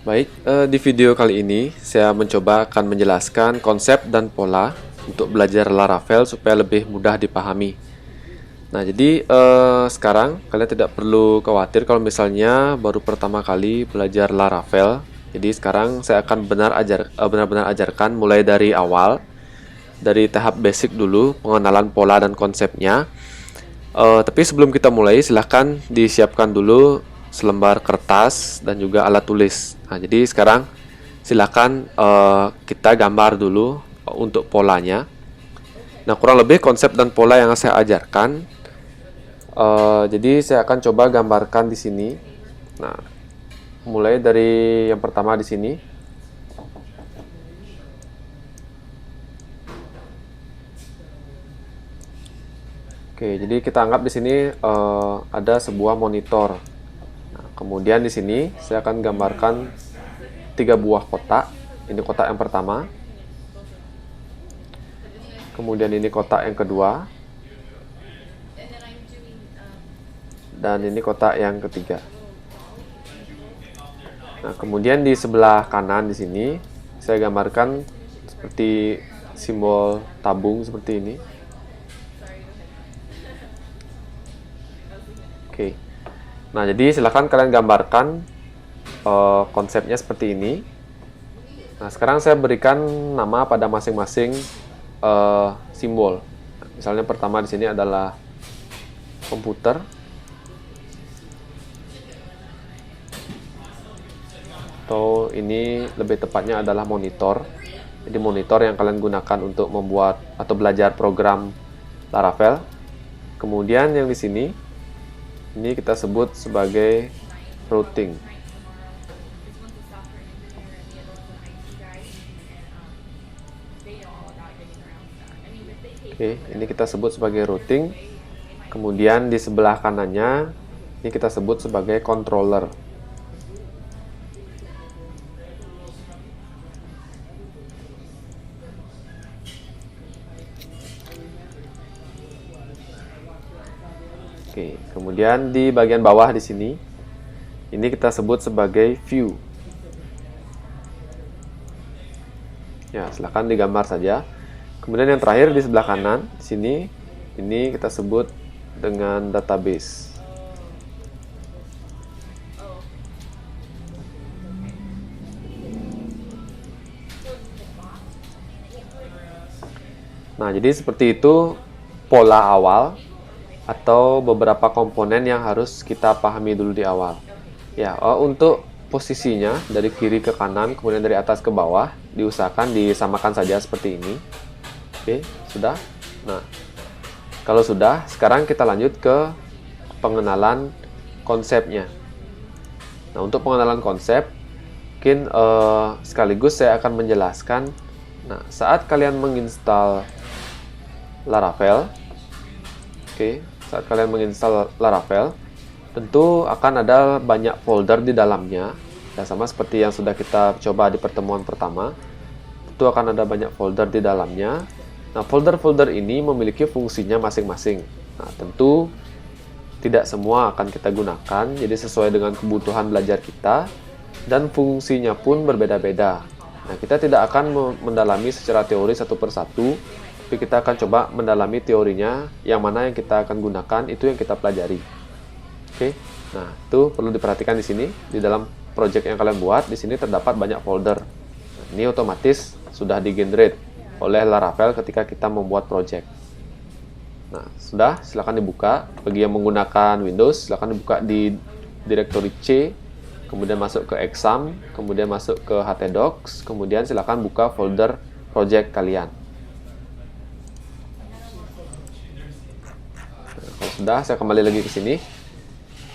Baik, di video kali ini saya mencoba akan menjelaskan konsep dan pola untuk belajar Laravel supaya lebih mudah dipahami. Nah, jadi sekarang kalian tidak perlu khawatir kalau misalnya baru pertama kali belajar Laravel. Jadi sekarang saya akan benar-benar ajarkan mulai dari awal, dari tahap basic dulu, pengenalan pola dan konsepnya. Tapi sebelum kita mulai, silahkan disiapkan dulu selembar kertas dan juga alat tulis. Nah, jadi sekarang silahkan kita gambar dulu untuk polanya. Nah, kurang lebih konsep dan pola yang saya ajarkan. Jadi saya akan coba gambarkan di sini. Nah, mulai dari yang pertama di sini. Oke, jadi kita anggap di sini ada sebuah monitor. Nah, kemudian di sini saya akan gambarkan 3 buah kotak. Ini kotak yang pertama. Kemudian ini kotak yang kedua. Dan ini kotak yang ketiga. Nah, kemudian di sebelah kanan di sini saya gambarkan seperti simbol tabung seperti ini. Oke. Nah, jadi silakan kalian gambarkan konsepnya seperti ini. Nah, sekarang saya berikan nama pada masing-masing simbol. Misalnya pertama di sini adalah komputer. Atau ini lebih tepatnya adalah monitor. Jadi monitor yang kalian gunakan untuk membuat atau belajar program Laravel. Kemudian yang di sini ini kita sebut sebagai routing. Oke, ini kita sebut sebagai routing. Kemudian di sebelah kanannya ini kita sebut sebagai controller. Oke, kemudian di bagian bawah di sini, ini kita sebut sebagai view. Ya, silahkan digambar saja. Kemudian yang terakhir di sebelah kanan, di sini, ini kita sebut dengan database. Nah, jadi seperti itu pola awal atau beberapa komponen yang harus kita pahami dulu di awal. Ya, untuk posisinya dari kiri ke kanan, kemudian dari atas ke bawah, diusahakan disamakan saja seperti ini. Oke, sudah. Nah, kalau sudah, sekarang kita lanjut ke pengenalan konsepnya. Nah, untuk pengenalan konsep, mungkin sekaligus saya akan menjelaskan. Nah, saat kalian menginstal Laravel, saat kalian menginstal Laravel, tentu akan ada banyak folder di dalamnya. Ya, sama seperti yang sudah kita coba di pertemuan pertama. Tentu akan ada banyak folder di dalamnya. Nah, folder-folder ini memiliki fungsinya masing-masing. Nah, tentu tidak semua akan kita gunakan, jadi sesuai dengan kebutuhan belajar kita, dan fungsinya pun berbeda-beda. Nah, kita tidak akan mendalami secara teori satu persatu, tapi kita akan coba mendalami teorinya, yang mana yang kita akan gunakan itu yang kita pelajari. Oke, nah itu perlu diperhatikan di sini, di dalam project yang kalian buat, di sini terdapat banyak folder. Nah, ini otomatis sudah di-generate oleh Laravel ketika kita membuat project. Nah, sudah, silakan dibuka. Bagi yang menggunakan Windows, silakan dibuka di directory C, kemudian masuk ke exam, kemudian masuk ke htdocs, kemudian silakan buka folder project kalian. Sudah, saya kembali lagi ke sini.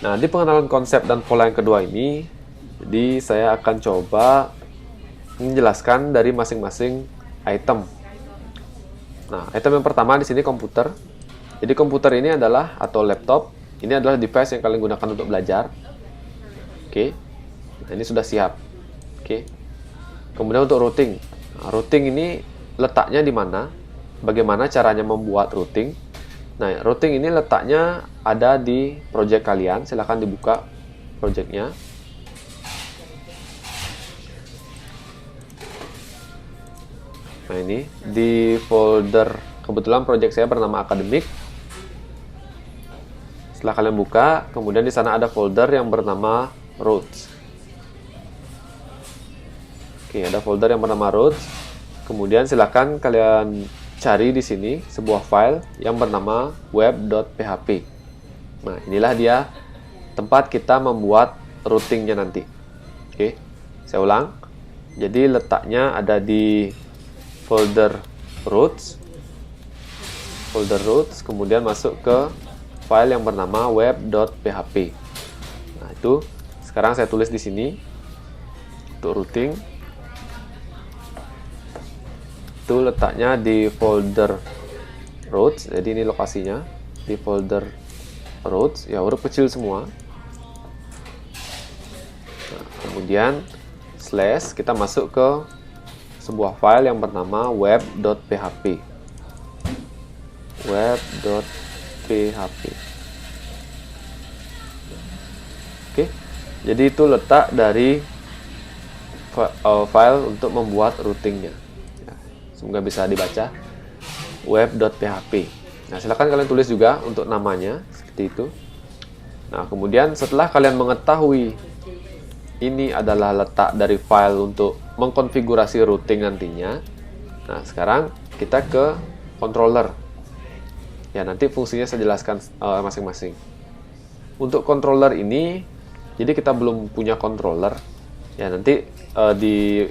Nah, di pengenalan konsep dan pola yang kedua ini, jadi saya akan coba menjelaskan dari masing-masing item. Nah, item yang pertama di sini komputer. Jadi komputer ini adalah, atau laptop, ini adalah device yang kalian gunakan untuk belajar. Oke. Nah, ini sudah siap. Oke. Kemudian untuk routing. Nah, routing ini letaknya di mana? Bagaimana caranya membuat routing? Nah, routing ini letaknya ada di project kalian. Silahkan dibuka projectnya. Nah, ini di folder, kebetulan project saya bernama akademik. Setelah kalian buka, kemudian di sana ada folder yang bernama roads. Oke, ada folder yang bernama roads. Kemudian silakan kalian cari di sini sebuah file yang bernama web.php. Nah, inilah dia tempat kita membuat routingnya nanti. Oke, saya ulang. Jadi letaknya ada di folder roads, kemudian masuk ke file yang bernama web.php. Nah, itu sekarang saya tulis di sini untuk routing. Itu letaknya di folder roads, jadi ini lokasinya di folder roads, ya huruf kecil semua. Nah, kemudian slash, kita masuk ke sebuah file yang bernama web.php. Oke, jadi itu letak dari file untuk membuat routingnya. Semoga bisa dibaca, web.php. Nah, silakan kalian tulis juga untuk namanya seperti itu. Nah, kemudian setelah kalian mengetahui ini adalah letak dari file untuk mengkonfigurasi routing nantinya, nah sekarang kita ke controller. Ya, nanti fungsinya saya jelaskan masing-masing. Untuk controller ini, jadi kita belum punya controller. Ya, nanti di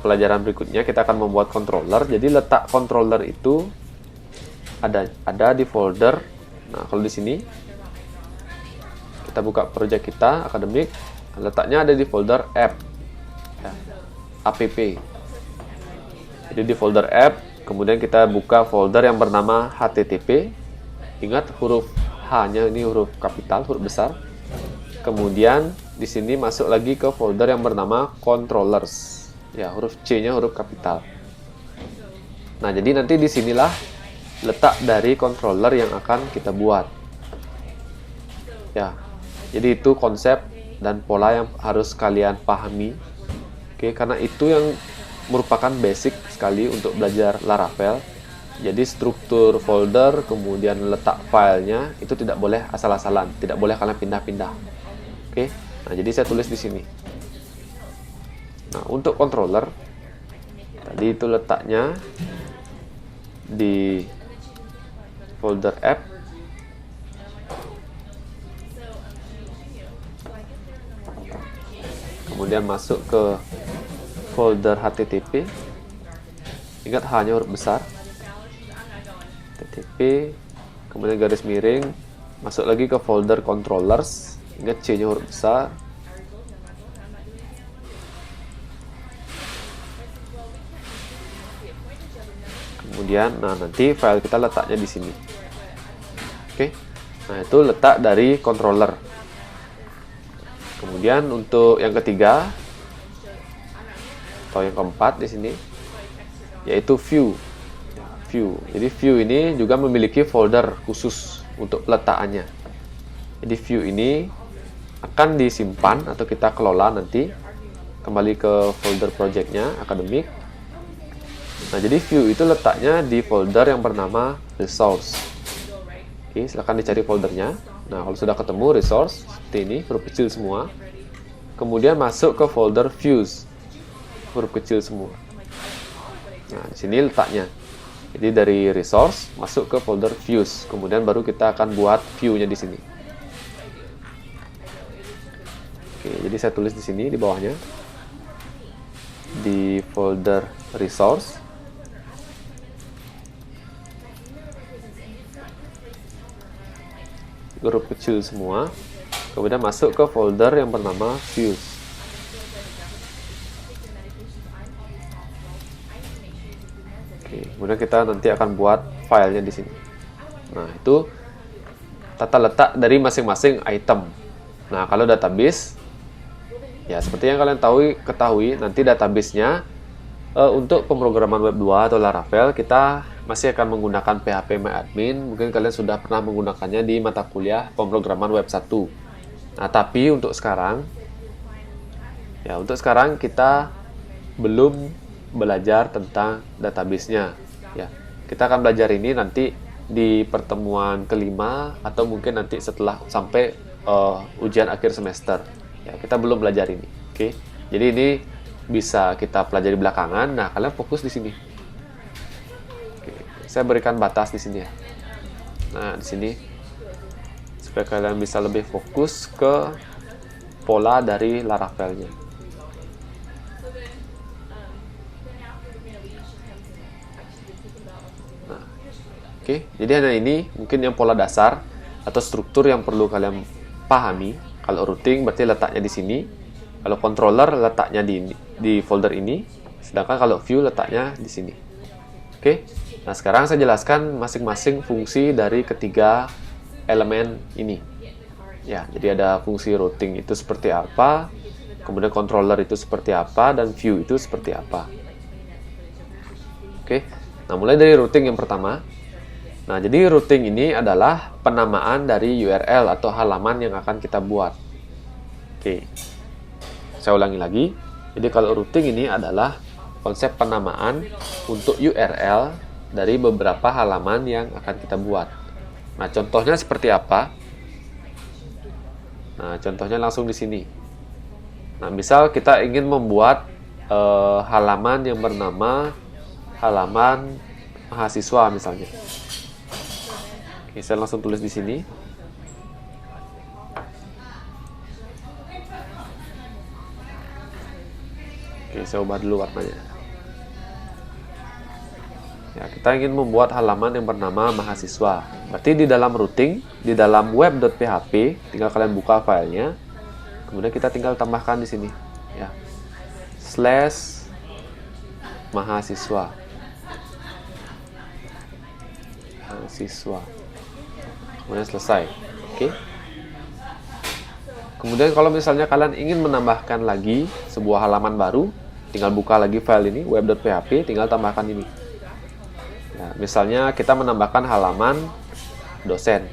pelajaran berikutnya kita akan membuat controller. Jadi letak controller itu ada di folder. Nah, kalau di sini kita buka project kita akademik, letaknya ada di folder app, ya, app. Jadi di folder app, kemudian kita buka folder yang bernama http. Ingat huruf H-nya ini huruf kapital, huruf besar. Kemudian di sini masuk lagi ke folder yang bernama controllers. Ya, huruf C-nya huruf kapital. Nah, jadi nanti di sinilah letak dari controller yang akan kita buat. Ya, jadi itu konsep dan pola yang harus kalian pahami. Oke, karena itu yang merupakan basic sekali untuk belajar Laravel. Jadi struktur folder, kemudian letak filenya itu tidak boleh asal-asalan, tidak boleh kalian pindah-pindah. Oke, nah jadi saya tulis di sini. Nah, untuk controller tadi itu letaknya di folder app. Kemudian masuk ke folder http. Ingat H-nya huruf besar. http, kemudian garis miring, masuk lagi ke folder controllers. Ingat C-nya huruf besar. Kemudian, nah nanti file kita letaknya di sini. Oke, nah itu letak dari controller. Kemudian untuk yang ketiga atau yang keempat di sini, yaitu view. Jadi view ini juga memiliki folder khusus untuk peletakannya. Jadi view ini akan disimpan atau kita kelola nanti kembali ke folder projectnya akademik. Nah, jadi view itu letaknya di folder yang bernama resource. Oke, silahkan dicari foldernya. Nah, kalau sudah ketemu resource seperti ini, huruf kecil semua. Kemudian masuk ke folder views, huruf kecil semua. Nah, di sini letaknya. Jadi dari resource masuk ke folder views, kemudian baru kita akan buat view-nya di sini. Oke, jadi saya tulis di sini di bawahnya di folder resource. Huruf kecil semua, kemudian masuk ke folder yang bernama views. Oke, kemudian kita nanti akan buat filenya di sini. Nah, itu tata letak dari masing-masing item. Nah, kalau database, ya seperti yang kalian ketahui nanti database-nya untuk pemrograman web 2 atau Laravel kita masih akan menggunakan PHPMyAdmin. Mungkin kalian sudah pernah menggunakannya di mata kuliah pemrograman web 1. Nah, tapi untuk sekarang kita belum belajar tentang database-nya. Ya, kita akan belajar ini nanti di pertemuan kelima atau mungkin nanti setelah sampai ujian akhir semester. Ya, kita belum belajar ini. Oke, jadi ini bisa kita pelajari belakangan. Nah, kalian fokus di sini. Oke, saya berikan batas di sini ya. Nah, di sini supaya kalian bisa lebih fokus ke pola dari Laravel-nya. Nah, oke, jadi hanya ini mungkin yang pola dasar atau struktur yang perlu kalian pahami. Kalau routing berarti letaknya di sini. Kalau controller letaknya di folder ini. Sedangkan kalau view letaknya di sini. Oke. Nah, sekarang saya jelaskan masing-masing fungsi dari ketiga elemen ini. Ya, jadi ada fungsi routing itu seperti apa, kemudian controller itu seperti apa, dan view itu seperti apa. Oke. Nah, mulai dari routing yang pertama. Nah, jadi routing ini adalah penamaan dari URL atau halaman yang akan kita buat. Oke. Saya ulangi lagi. Jadi kalau routing ini adalah konsep penamaan untuk URL dari beberapa halaman yang akan kita buat. Nah, contohnya seperti apa? Nah, contohnya langsung di sini. Nah, misal kita ingin membuat halaman yang bernama halaman mahasiswa misalnya. Oke, saya langsung tulis di sini. Oke, saya ubah dulu warnanya. Ya, kita ingin membuat halaman yang bernama mahasiswa. Berarti di dalam routing, di dalam web.php, tinggal kalian buka filenya. Kemudian kita tinggal tambahkan di sini, ya. /mahasiswa. Mahasiswa. Kemudian selesai. Oke. Kemudian kalau misalnya kalian ingin menambahkan lagi sebuah halaman baru, tinggal buka lagi file ini, web.php, tinggal tambahkan ini. Nah, misalnya kita menambahkan halaman dosen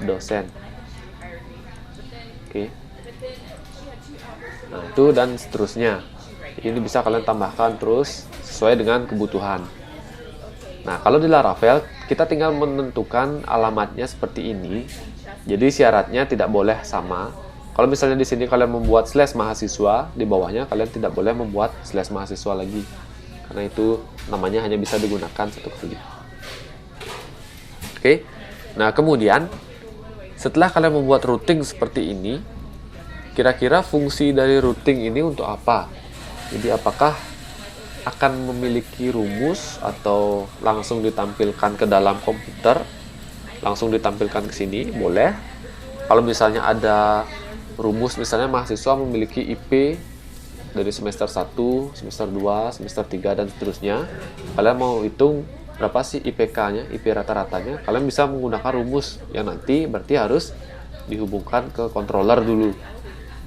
/dosen. Oke. Nah, itu dan seterusnya. Ini bisa kalian tambahkan terus sesuai dengan kebutuhan. Nah, kalau di Laravel kita tinggal menentukan alamatnya seperti ini. Jadi syaratnya tidak boleh sama. Kalau misalnya di sini kalian membuat /mahasiswa, di bawahnya kalian tidak boleh membuat /mahasiswa lagi. Karena itu namanya hanya bisa digunakan satu kali. Oke. Nah, kemudian setelah kalian membuat routing seperti ini, kira-kira fungsi dari routing ini untuk apa? Jadi apakah akan memiliki rumus atau langsung ditampilkan ke dalam komputer? Langsung ditampilkan ke sini, boleh. Kalau misalnya ada rumus, misalnya mahasiswa memiliki IP dari semester 1, semester 2, semester 3, dan seterusnya. Kalian mau hitung berapa sih IPK-nya, IP rata-ratanya, kalian bisa menggunakan rumus yang nanti berarti harus dihubungkan ke controller dulu.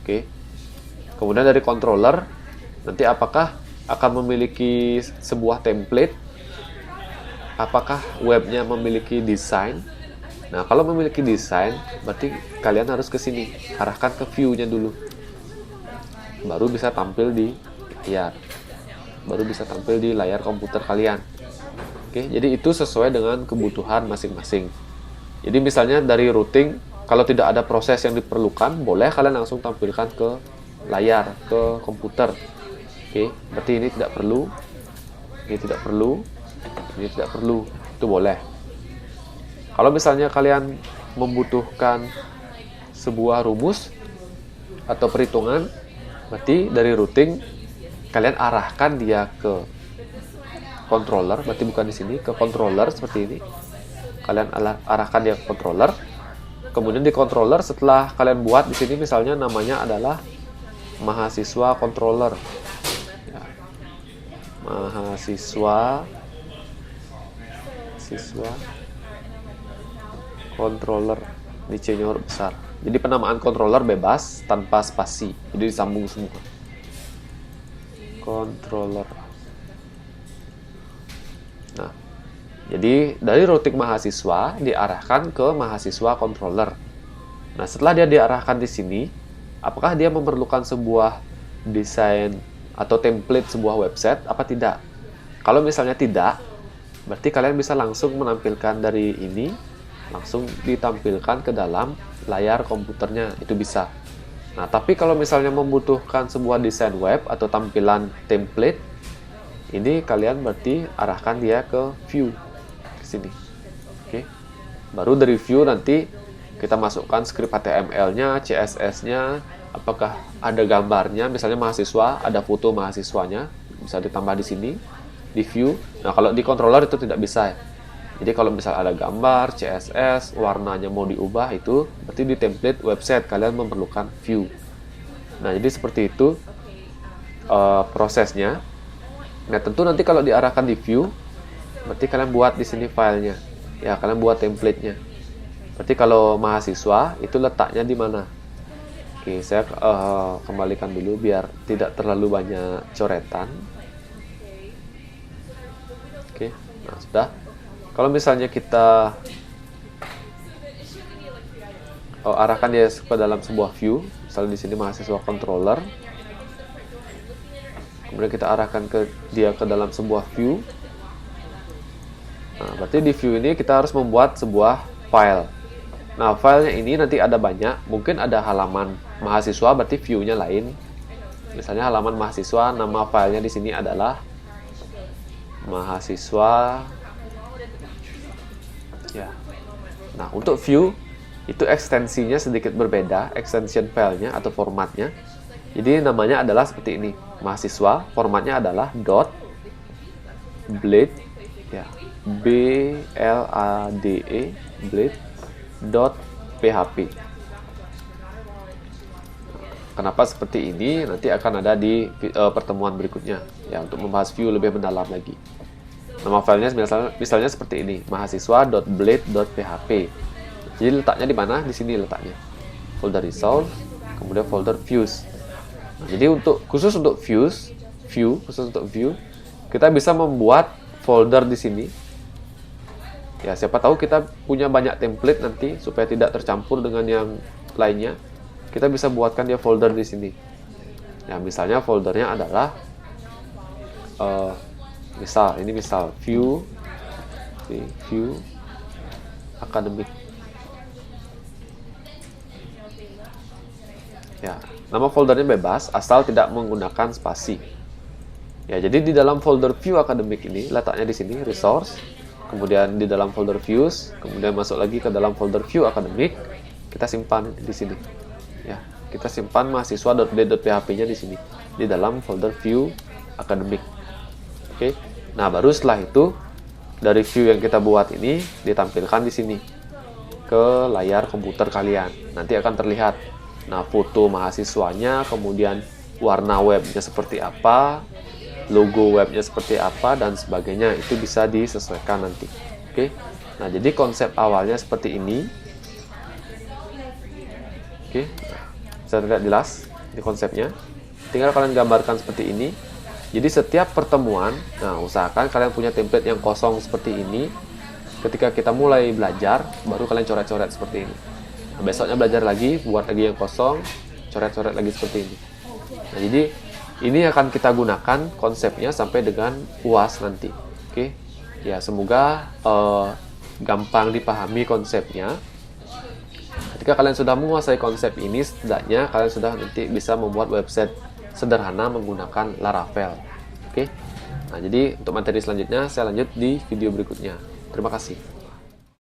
Oke. Kemudian dari controller, nanti apakah akan memiliki sebuah template? Apakah webnya memiliki desain? Nah, kalau memiliki desain, berarti kalian harus ke sini, arahkan ke view-nya dulu. Baru bisa tampil di layar. Baru bisa tampil di layar komputer kalian. Oke, jadi itu sesuai dengan kebutuhan masing-masing. Jadi misalnya dari routing, kalau tidak ada proses yang diperlukan, boleh kalian langsung tampilkan ke layar, ke komputer. Oke, berarti ini tidak perlu. Ini tidak perlu. Ini tidak perlu. Itu boleh. Kalau misalnya kalian membutuhkan sebuah rumus atau perhitungan, berarti dari routing kalian arahkan dia ke controller, berarti bukan di sini, ke controller seperti ini. Kalian arahkan dia ke controller. Kemudian di controller setelah kalian buat di sini misalnya namanya adalah mahasiswa controller. Ya. Mahasiswa controller, di C-nya huruf besar. Jadi penamaan controller bebas tanpa spasi, jadi disambung semua. Controller. Nah, jadi dari routing mahasiswa diarahkan ke mahasiswa controller. Nah, setelah dia diarahkan di sini, apakah dia memerlukan sebuah desain atau template sebuah website apa tidak. Kalau misalnya tidak, berarti kalian bisa langsung menampilkan dari ini, langsung ditampilkan ke dalam layar komputernya, itu bisa. Nah, tapi kalau misalnya membutuhkan sebuah desain web atau tampilan template, ini kalian berarti arahkan dia ke view, ke sini. Oke. Baru dari view nanti kita masukkan script HTML-nya, CSS-nya, apakah ada gambarnya, misalnya mahasiswa, ada foto mahasiswanya, bisa ditambah di sini, di view. Nah, kalau di controller itu tidak bisa ya. Jadi kalau misal ada gambar, CSS, warnanya mau diubah, itu berarti di template website kalian memerlukan view. Nah, jadi seperti itu prosesnya. Nah, tentu nanti kalau diarahkan di view, berarti kalian buat di sini filenya. Ya, kalian buat template-nya. Berarti kalau mahasiswa, itu letaknya di mana? Oke, saya kembalikan dulu biar tidak terlalu banyak coretan. Oke, nah sudah. Kalau misalnya kita arahkan dia ke dalam sebuah view, misalnya di sini mahasiswa controller, kemudian kita arahkan dia ke dalam sebuah view. Nah, berarti di view ini kita harus membuat sebuah file. Nah, filenya ini nanti ada banyak, mungkin ada halaman mahasiswa, berarti view-nya lain. Misalnya halaman mahasiswa, nama filenya di sini adalah mahasiswa. Ya. Nah, untuk view itu ekstensinya sedikit berbeda, extension filenya atau formatnya. Jadi namanya adalah seperti ini, mahasiswa, formatnya adalah .blade, ya, blade, blade .php. Kenapa seperti ini? Nanti akan ada di pertemuan berikutnya, ya, untuk membahas view lebih mendalam lagi. Nama filenya misalnya seperti ini, mahasiswa.blade.php. Jadi letaknya di mana? Di sini letaknya. Folder resource, kemudian folder views. Nah, jadi khusus untuk view, kita bisa membuat folder di sini. Ya, siapa tahu kita punya banyak template nanti supaya tidak tercampur dengan yang lainnya. Kita bisa buatkan dia folder di sini. Ya, misalnya foldernya adalah misal view academic. Ya, nama foldernya bebas asal tidak menggunakan spasi. Ya, jadi di dalam folder view academic ini letaknya di sini resource, kemudian di dalam folder views, kemudian masuk lagi ke dalam folder view academic, kita simpan di sini. Ya, kita simpan mahasiswa.blade.php-nya di sini di dalam folder view academic. Oke. Nah, baru setelah itu dari view yang kita buat ini ditampilkan di sini ke layar komputer kalian. Nanti akan terlihat nah foto mahasiswanya, kemudian warna webnya seperti apa, logo webnya seperti apa, dan sebagainya. Itu bisa disesuaikan nanti. Oke. Nah, jadi konsep awalnya seperti ini. Oke. Saya tidak jelas di konsepnya. Tinggal kalian gambarkan seperti ini. Jadi setiap pertemuan, nah usahakan kalian punya template yang kosong seperti ini. Ketika kita mulai belajar, baru kalian coret-coret seperti ini. Nah, besoknya belajar lagi, buat lagi yang kosong, coret-coret lagi seperti ini. Nah, jadi ini akan kita gunakan konsepnya sampai dengan UAS nanti. Oke, ya semoga gampang dipahami konsepnya. Ketika kalian sudah menguasai konsep ini, setidaknya kalian sudah nanti bisa membuat website sederhana menggunakan Laravel. Oke. Nah, jadi untuk materi selanjutnya saya lanjut di video berikutnya. Terima kasih.